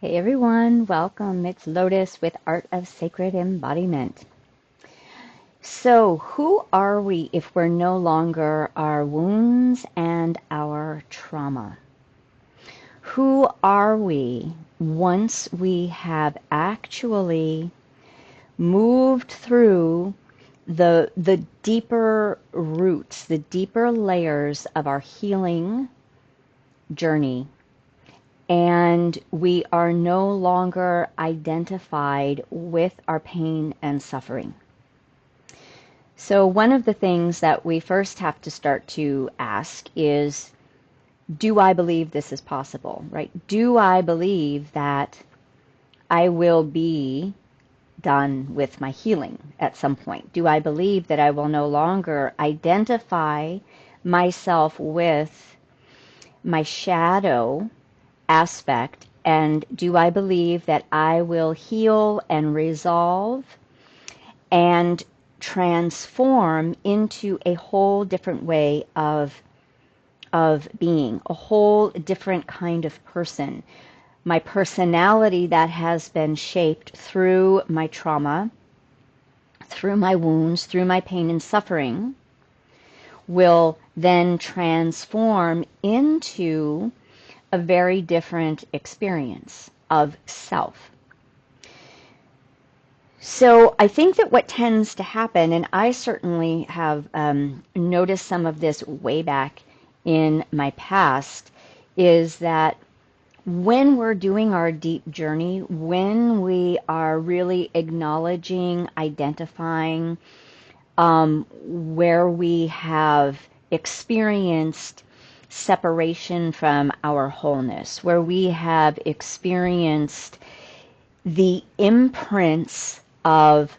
Hey everyone, welcome. It's Lotus with Art of Sacred Embodiment. So, who are we if we're no longer our wounds and our trauma? Who are we once we have actually moved through the deeper roots, the deeper layers of our healing journey? And we are no longer identified with our pain and suffering. So one of the things that we first have to start to ask is, do I believe this is possible, right? Do I believe that I will be done with my healing at some point? Do I believe that I will no longer identify myself with my shadow aspect, and do I believe that I will heal and resolve and transform into a whole different way of being, a whole different kind of person? My personality that has been shaped through my trauma, through my wounds, through my pain and suffering, will then transform into a very different experience of self. So I think that what tends to happen, and I certainly have noticed some of this way back in my past, is that when we're doing our deep journey, when we are really acknowledging, identifying where we have experienced separation from our wholeness, where we have experienced the imprints of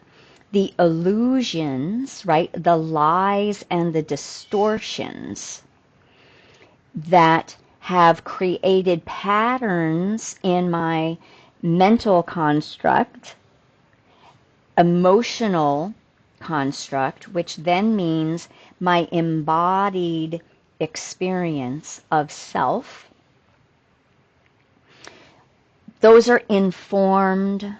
the illusions, right? The lies and the distortions that have created patterns in my mental construct, emotional construct, which then means my embodied experience of self. Those are informed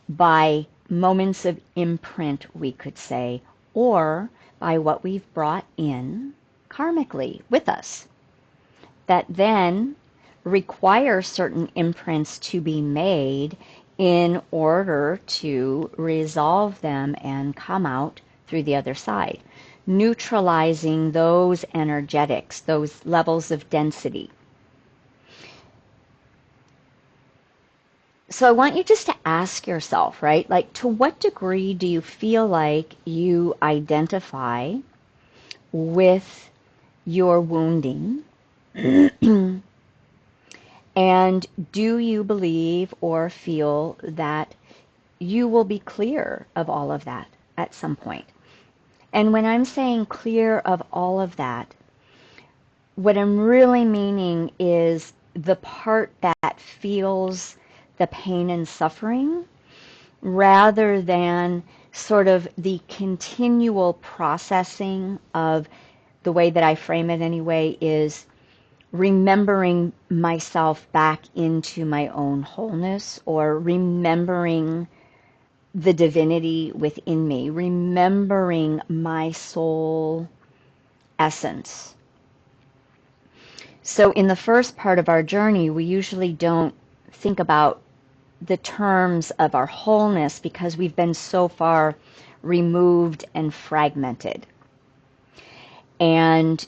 by moments of imprint, we could say, or by what we've brought in karmically with us, that then require certain imprints to be made in order to resolve them and come out through the other side, neutralizing those energetics, those levels of density. So I want you just to ask yourself, right? Like, to what degree do you feel like you identify with your wounding? And do you believe or feel that you will be clear of all of that at some point? And when I'm saying clear of all of that, what I'm really meaning is the part that feels the pain and suffering, rather than sort of the continual processing of, the way that I frame it anyway, is remembering myself back into my own wholeness, or remembering the divinity within me, remembering my soul essence. So in the first part of our journey, we usually don't think about the terms of our wholeness because we've been so far removed and fragmented. And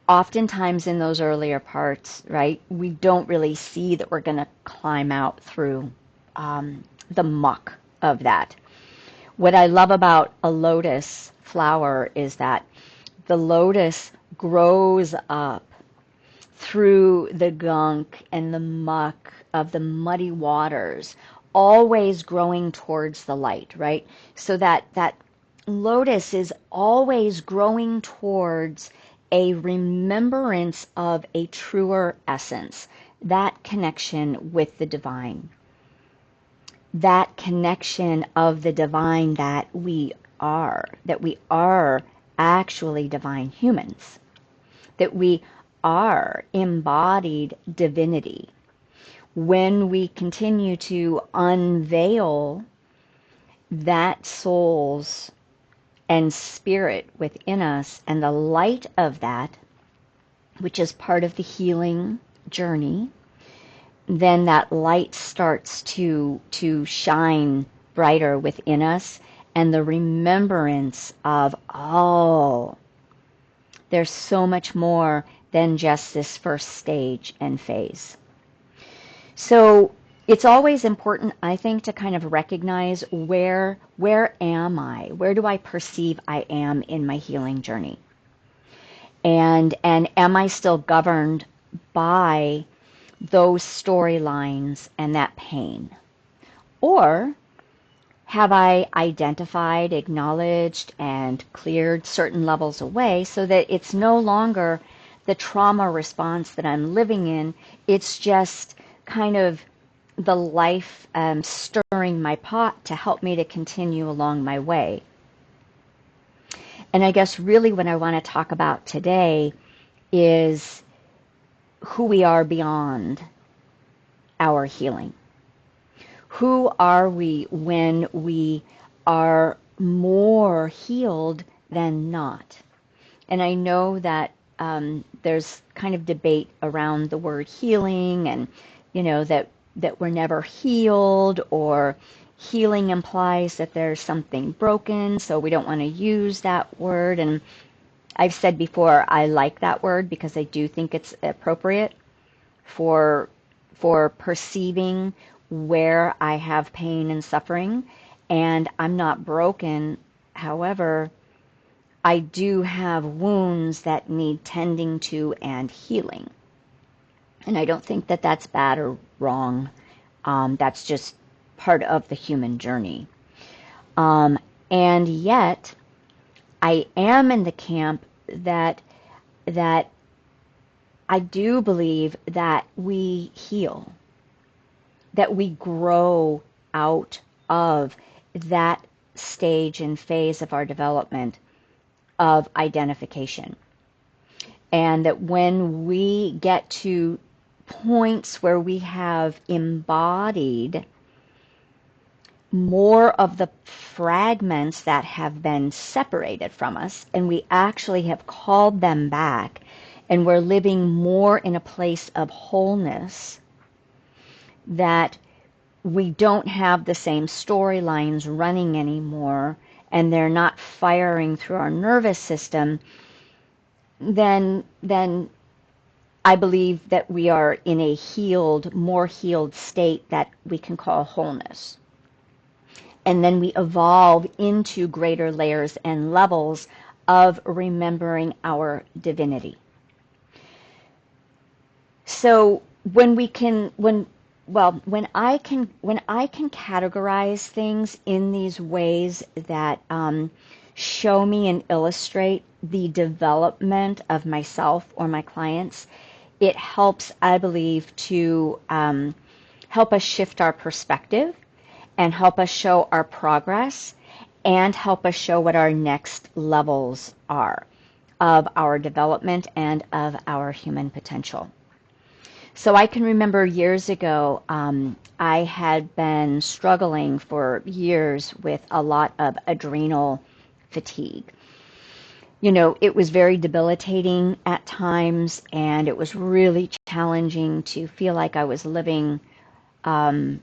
oftentimes in those earlier parts, right, we don't really see that we're going to climb out through the muck of that. What I love about a lotus flower is that the lotus grows up through the gunk and the muck of the muddy waters, always growing towards the light, right? So that lotus is always growing towards a remembrance of a truer essence, that connection with the divine, that connection of the divine that we are actually divine humans, that we are embodied divinity. when we continue to unveil that soul's and spirit within us and the light of that, which is part of the healing journey, then that light starts to shine brighter within us, and the remembrance of, oh, there's so much more than just this first stage and phase. So it's always important, I think, to kind of recognize where am I? Where do I perceive I am in my healing journey? And am I still governed by those storylines and that pain? Or have I identified, acknowledged, and cleared certain levels away so that it's no longer the trauma response that I'm living in, it's just kind of the life stirring my pot to help me to continue along my way. And I guess really what I want to talk about today is who we are beyond our healing. Who are we when we are more healed than not? And I know that there's kind of debate around the word healing, and that we're never healed, or healing implies that there's something broken, so we don't want to use that word. And I've said before, I like that word because I do think it's appropriate for perceiving where I have pain and suffering, and I'm not broken. However, I do have wounds that need tending to and healing. And I don't think that that's bad or wrong. That's just part of the human journey. And yet, I am in the camp that I do believe that we heal, that we grow out of that stage and phase of our development of identification. And that when we get to points where we have embodied more of the fragments that have been separated from us, and we actually have called them back, and we're living more in a place of wholeness, that we don't have the same storylines running anymore, and they're not firing through our nervous system, then I believe that we are in a healed, more healed state that we can call wholeness. And then we evolve into greater layers and levels of remembering our divinity. So when I can categorize things in these ways that show me and illustrate the development of myself or my clients, it helps, I believe, to help us shift our perspective and help us show our progress and help us show what our next levels are of our development and of our human potential. So I can remember years ago, I had been struggling for years with a lot of adrenal fatigue. It was very debilitating at times, and it was really challenging to feel like I was living in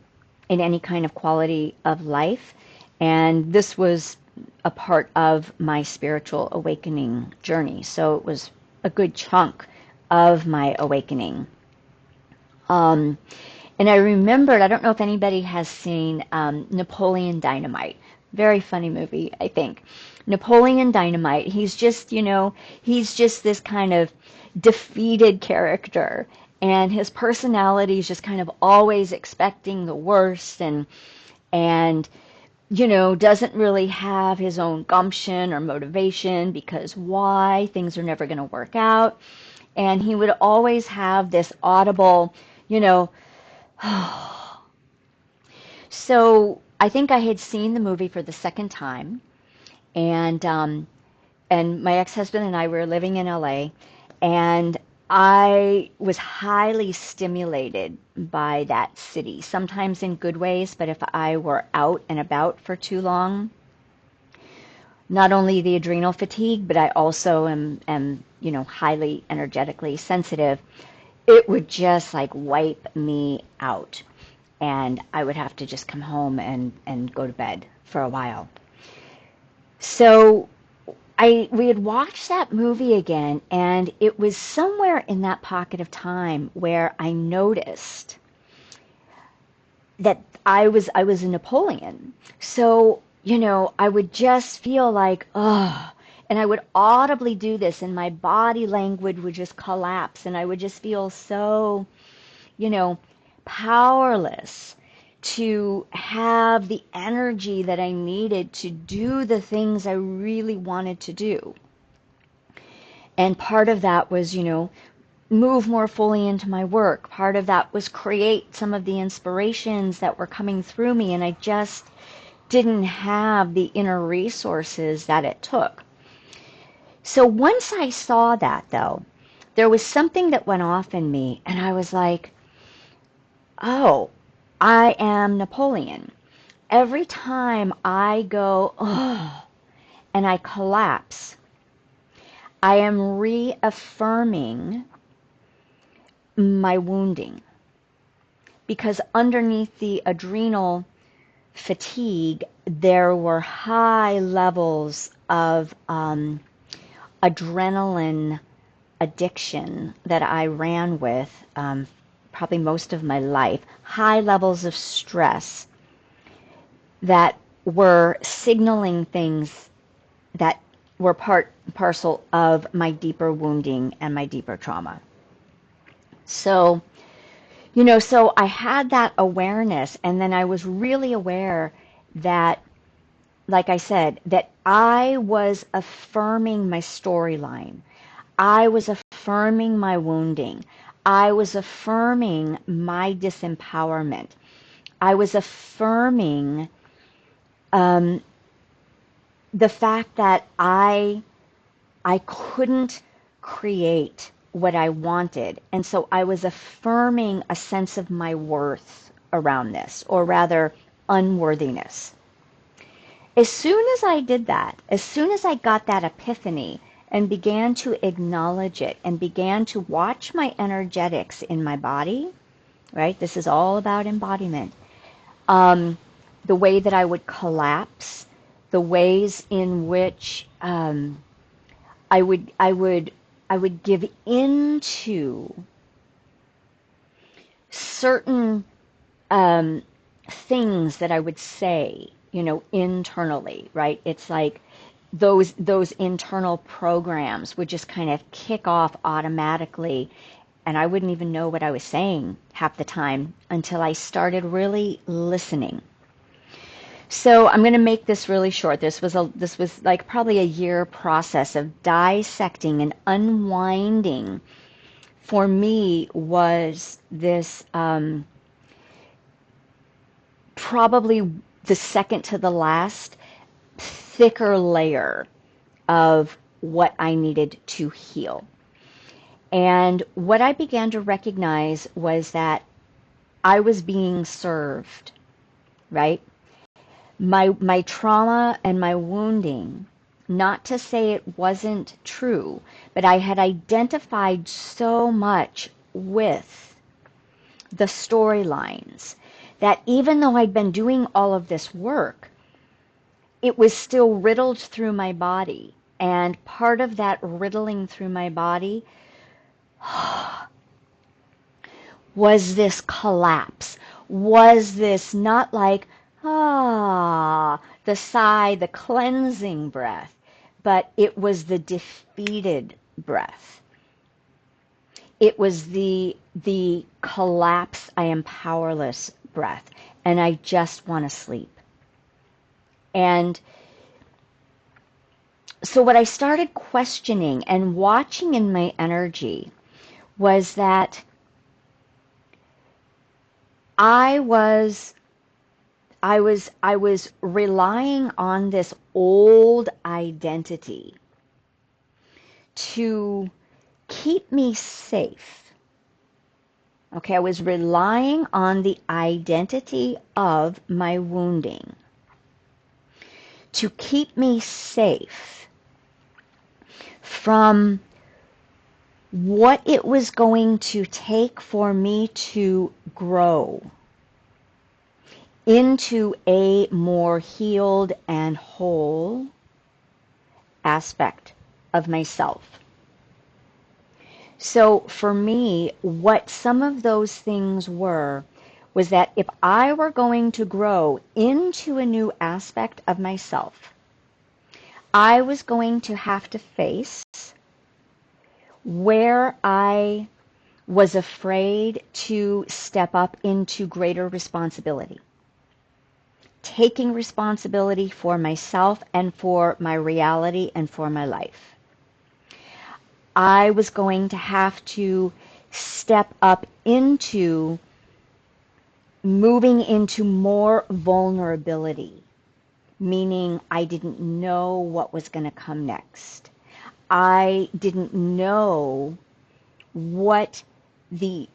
any kind of quality of life. And this was a part of my spiritual awakening journey. So it was a good chunk of my awakening. And I remembered, I don't know if anybody has seen Napoleon Dynamite. Very funny movie, I think. Napoleon Dynamite, he's just this kind of defeated character. And his personality is just kind of always expecting the worst, and doesn't really have his own gumption or motivation, because why? Things are never going to work out. And he would always have this audible, So I think I had seen the movie for the second time, and my ex-husband and I were living in LA, and I was highly stimulated by that city, sometimes in good ways, but if I were out and about for too long, not only the adrenal fatigue, but I also am highly energetically sensitive. It would just like wipe me out. And I would have to just come home and go to bed for a while. So we had watched that movie again, and it was somewhere in that pocket of time where I noticed that I was a Napoleon. So, I would just feel like, oh, and I would audibly do this, and my body language would just collapse, and I would just feel so, powerless to have the energy that I needed to do the things I really wanted to do. And part of that was, move more fully into my work. Part of that was create some of the inspirations that were coming through me, and I just didn't have the inner resources that it took. So once I saw that, though, there was something that went off in me, and I was like, oh, I am Napoleon. Every time I go, oh, and I collapse, I am reaffirming my wounding. Because underneath the adrenal fatigue, there were high levels of adrenaline addiction that I ran with probably most of my life, high levels of stress that were signaling things that were part and parcel of my deeper wounding and my deeper trauma. So, so I had that awareness, and then I was really aware that, like I said, that I was affirming my storyline. I was affirming my wounding. I was affirming my disempowerment. I was affirming the fact that I couldn't create what I wanted. And so I was affirming a sense of my worth around this, or rather, unworthiness. As soon as I did that, as soon as I got that epiphany and began to acknowledge it and began to watch my energetics in my body, right? This is all about embodiment. The way that I would collapse, the ways in which I would give into certain things that I would say, internally, right? It's like those internal programs would just kind of kick off automatically, and I wouldn't even know what I was saying half the time until I started really listening. So I'm going to make this really short. This was like probably a year process of dissecting and unwinding. For me, was this probably the second to the last thicker layer of what I needed to heal. And what I began to recognize was that I was being served, right? My trauma and my wounding, not to say it wasn't true, but I had identified so much with the storylines that even though I'd been doing all of this work, it was still riddled through my body. And part of that riddling through my body was this collapse, was this not like, the sigh, the cleansing breath, but it was the defeated breath. It was the collapse, I am powerless breath, and I just want to sleep. And so what I started questioning and watching in my energy was that I was relying on this old identity to keep me safe. Okay, I was relying on the identity of my wounding to keep me safe from what it was going to take for me to grow into a more healed and whole aspect of myself. So for me, what some of those things were was that if I were going to grow into a new aspect of myself, I was going to have to face where I was afraid to step up into greater responsibility, taking responsibility for myself and for my reality and for my life. I was going to have to step up into moving into more vulnerability, meaning I didn't know what was going to come next. I didn't know what the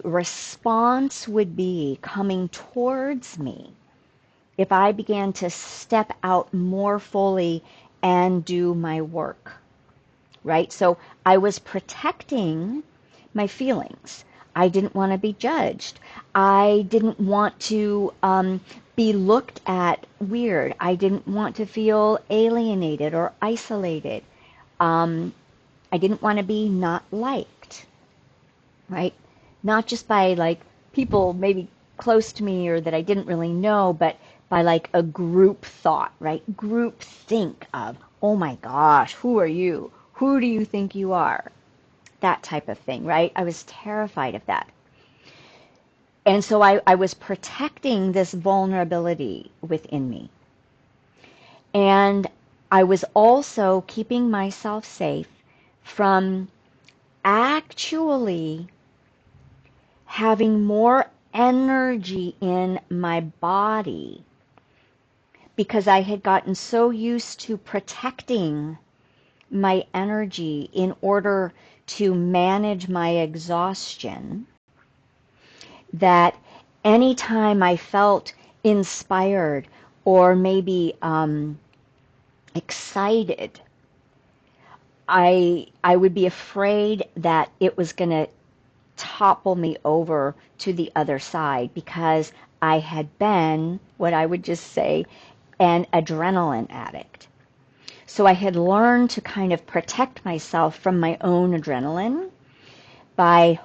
response would be coming towards me if I began to step out more fully and do my work, right? So I was protecting my feelings. I didn't want to be judged. I didn't want to be looked at weird. I didn't want to feel alienated or isolated. I didn't want to be not liked, right? Not just by like people maybe close to me or that I didn't really know, but by like a group thought, right? Group think of, oh my gosh, who are you? Who do you think you are? That type of thing, right? I was terrified of that. And so I was protecting this vulnerability within me. And I was also keeping myself safe from actually having more energy in my body because I had gotten so used to protecting my energy in order to manage my exhaustion that anytime I felt inspired or maybe excited, I would be afraid that it was going to topple me over to the other side because I had been, what I would just say, an adrenaline addict. So I had learned to kind of protect myself from my own adrenaline by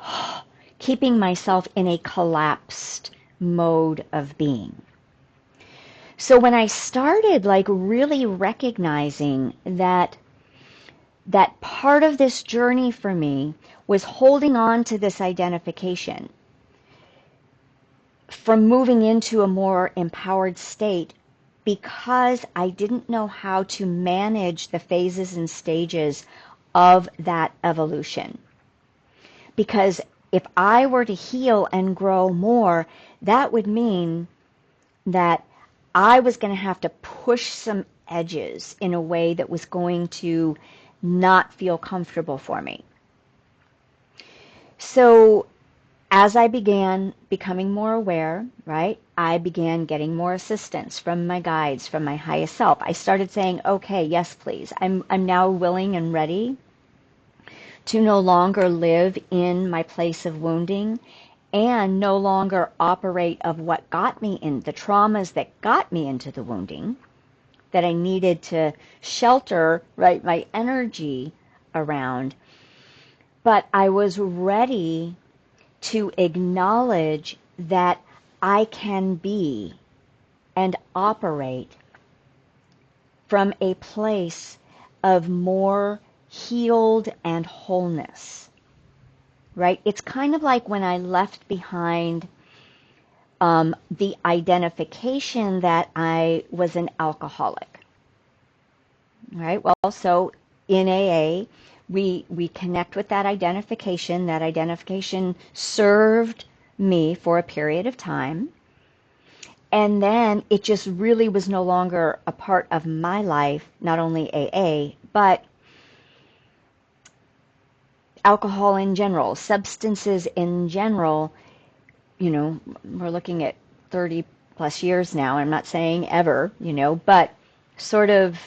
keeping myself in a collapsed mode of being. So when I started like really recognizing that part of this journey for me was holding on to this identification from moving into a more empowered state because I didn't know how to manage the phases and stages of that evolution. Because if I were to heal and grow more, that would mean that I was going to have to push some edges in a way that was going to not feel comfortable for me. So as I began becoming more aware, right, I began getting more assistance from my guides, from my highest self. I started saying, okay, yes, please. I'm now willing and ready to no longer live in my place of wounding and no longer operate of what got me in the traumas that got me into the wounding that I needed to shelter, right, my energy around. But I was ready to acknowledge that I can be and operate from a place of more healed and wholeness, right? It's kind of like when I left behind the identification that I was an alcoholic, right? Well, so in AA, we connect with that identification. That identification served me for a period of time. And then it just really was no longer a part of my life, not only AA, but alcohol in general, substances in general, we're looking at 30 plus years now. I'm not saying ever, but sort of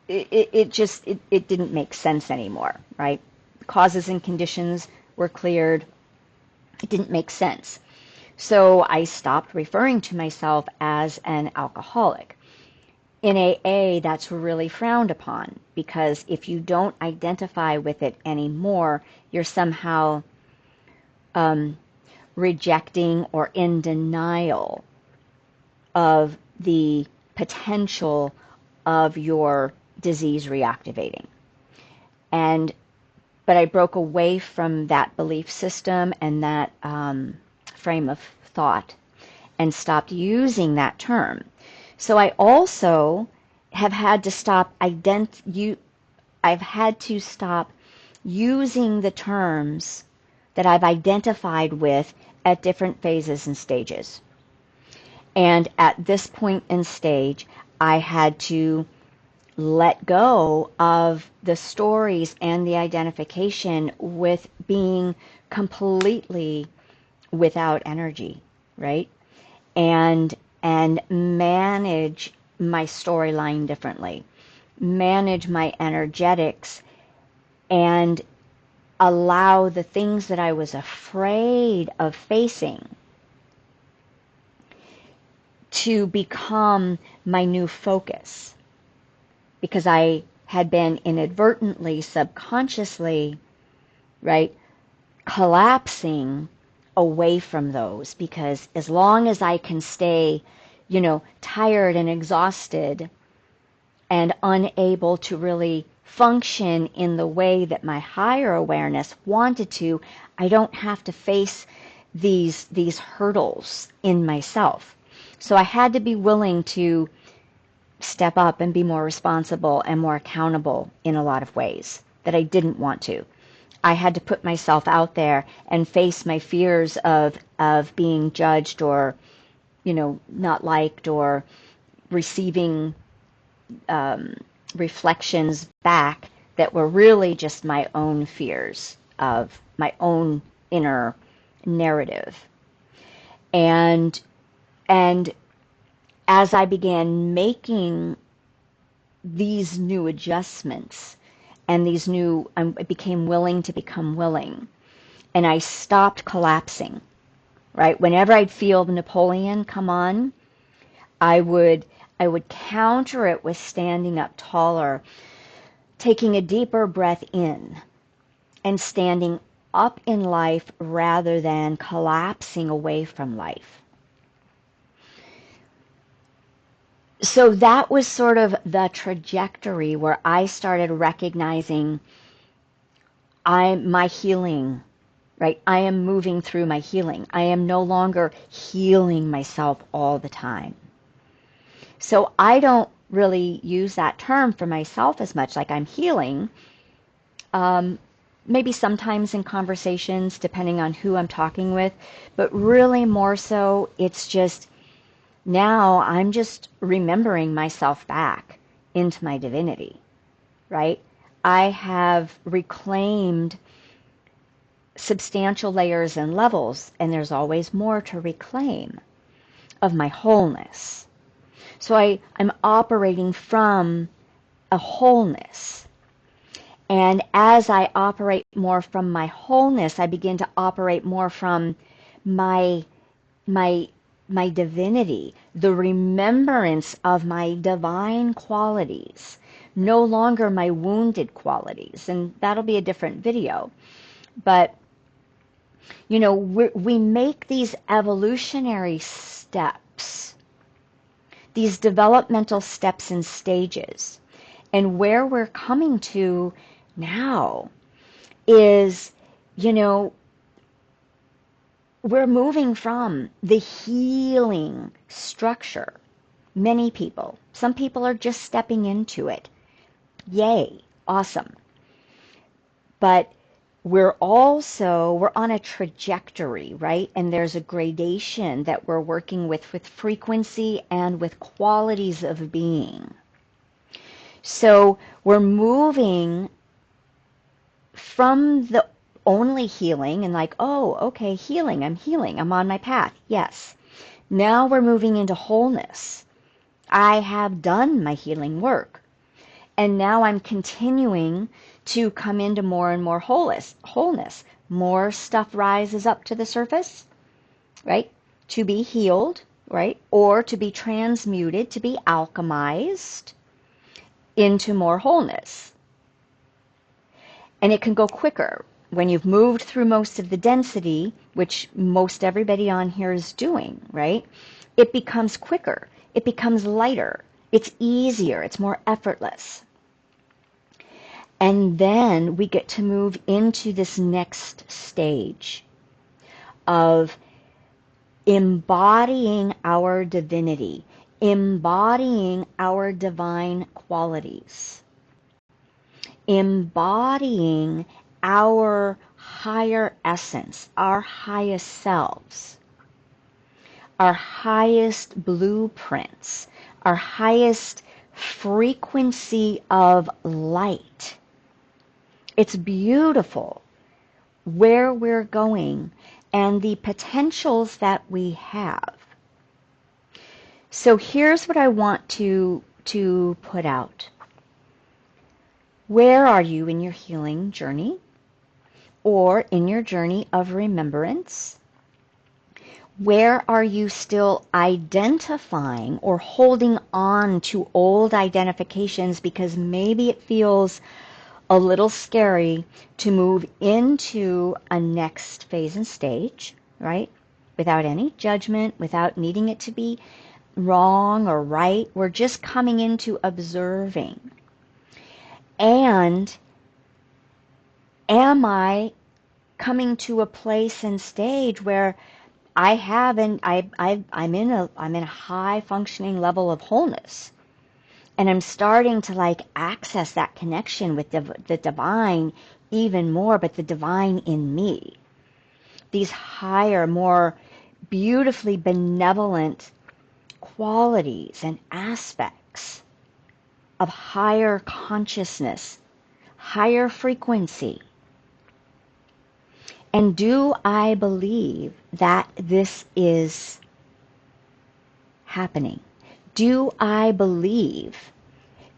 it didn't make sense anymore, right? Causes and conditions were cleared. It didn't make sense. So I stopped referring to myself as an alcoholic. In AA, that's really frowned upon, because if you don't identify with it anymore, you're somehow rejecting or in denial of the potential of your disease reactivating. But I broke away from that belief system and that frame of thought and stopped using that term. So I also have had to stop I've had to stop using the terms that I've identified with at different phases and stages. And at this point in stage, I had to let go of the stories and the identification with being completely without energy, right? And manage my storyline differently, manage my energetics, and allow the things that I was afraid of facing to become my new focus, because I had been inadvertently, subconsciously, right, collapsing away from those, because as long as I can stay, tired and exhausted and unable to really function in the way that my higher awareness wanted to, I don't have to face these hurdles in myself. So I had to be willing to step up and be more responsible and more accountable in a lot of ways that I didn't want to. I had to put myself out there and face my fears of being judged or, not liked, or receiving reflections back that were really just my own fears of my own inner narrative. And as I began making these new adjustments and I became willing to become willing, and I stopped collapsing, right? Whenever I'd feel Napoleon come on, I would counter it with standing up taller, taking a deeper breath in, and standing up in life rather than collapsing away from life. So that was sort of the trajectory where I started recognizing my healing, right? I am moving through my healing. I am no longer healing myself all the time. So I don't really use that term for myself as much, like I'm healing. Maybe sometimes in conversations, depending on who I'm talking with, but really more so, it's just now I'm just remembering myself back into my divinity, right? I have reclaimed substantial layers and levels, and there's always more to reclaim of my wholeness. So I'm operating from a wholeness. And as I operate more from my wholeness, I begin to operate more from my divinity, the remembrance of my divine qualities, no longer my wounded qualities. And that'll be a different video. But, we make these evolutionary steps, these developmental steps and stages. And where we're coming to now is, we're moving from the healing structure. Many people, some people are just stepping into it. Yay, awesome. But we're on a trajectory, right? And there's a gradation that we're working with frequency and with qualities of being. So we're moving from the only healing and like, oh, okay, healing, I'm on my path. Yes. Now we're moving into wholeness. I have done my healing work. And now I'm continuing to come into more and more wholeness. More stuff rises up to the surface, right? To be healed, right? Or to be transmuted, to be alchemized into more wholeness. And it can go quicker. When you've moved through most of the density, which most everybody on here is doing, right? It becomes quicker. It becomes lighter. It's easier. It's more effortless. And then we get to move into this next stage of embodying our divinity, embodying our divine qualities, embodying our higher essence, our highest selves, our highest blueprints, our highest frequency of light. It's beautiful where we're going and the potentials that we have. So here's what I want to put out. Where are you in your healing journey or in your journey of remembrance? Where are you still identifying or holding on to old identifications because maybe it feels a little scary to move into a next phase and stage, right? Without any judgment, without needing it to be wrong or right. We're just coming into observing. And am I coming to a place and stage where I'm in a high functioning level of wholeness, and I'm starting to like access that connection with the divine even more, but the divine in me. These higher, more beautifully benevolent qualities and aspects of higher consciousness, higher frequency. And do I believe that this is happening? Do I believe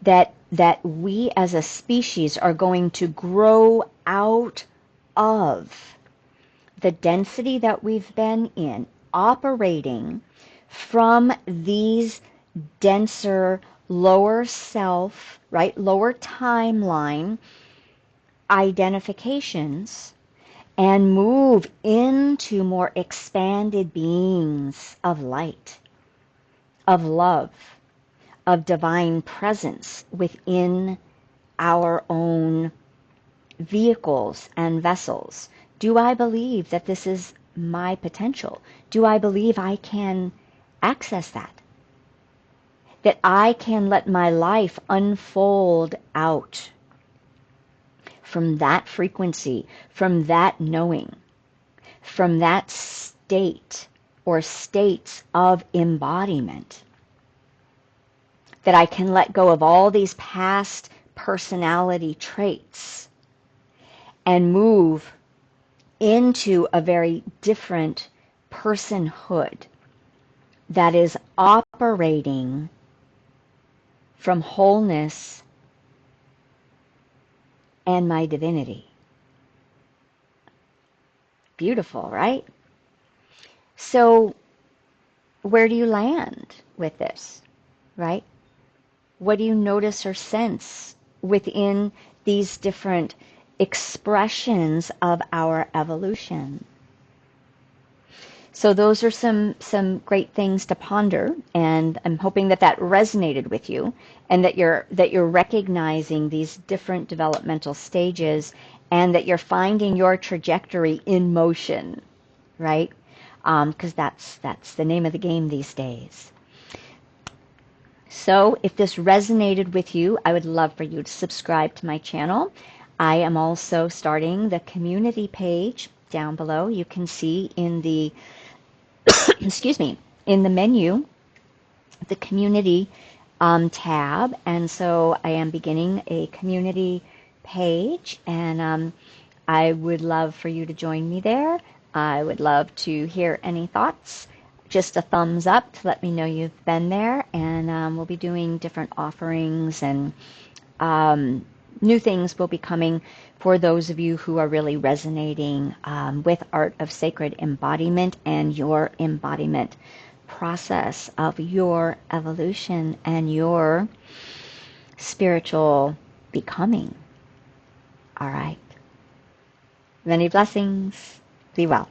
that we as a species are going to grow out of the density that we've been in, operating from these denser, lower self, right, lower timeline identifications, and move into more expanded beings of light, of love, of divine presence within our own vehicles and vessels? Do I believe that this is my potential? Do I believe I can access that? That I can let my life unfold out from that frequency, from that knowing, from that state or states of embodiment? That I can let go of all these past personality traits and move into a very different personhood that is operating from wholeness and my divinity. Beautiful, right? So where do you land with this, right? What do you notice or sense within these different expressions of our evolution? So those are some great things to ponder, and I'm hoping that resonated with you, and that you're recognizing these different developmental stages, and that you're finding your trajectory in motion, right? Because that's the name of the game these days. So if this resonated with you, I would love for you to subscribe to my channel. I am also starting the community page down below. You can see in the excuse me, in the menu, the community tab. And so I am beginning a community page, and I would love for you to join me there. I would love to hear any thoughts. Just a thumbs up to let me know you've been there. And we'll be doing different offerings and new things will be coming for those of you who are really resonating with Art of Sacred Embodiment and your embodiment process of your evolution and your spiritual becoming. All right. Many blessings. Be well.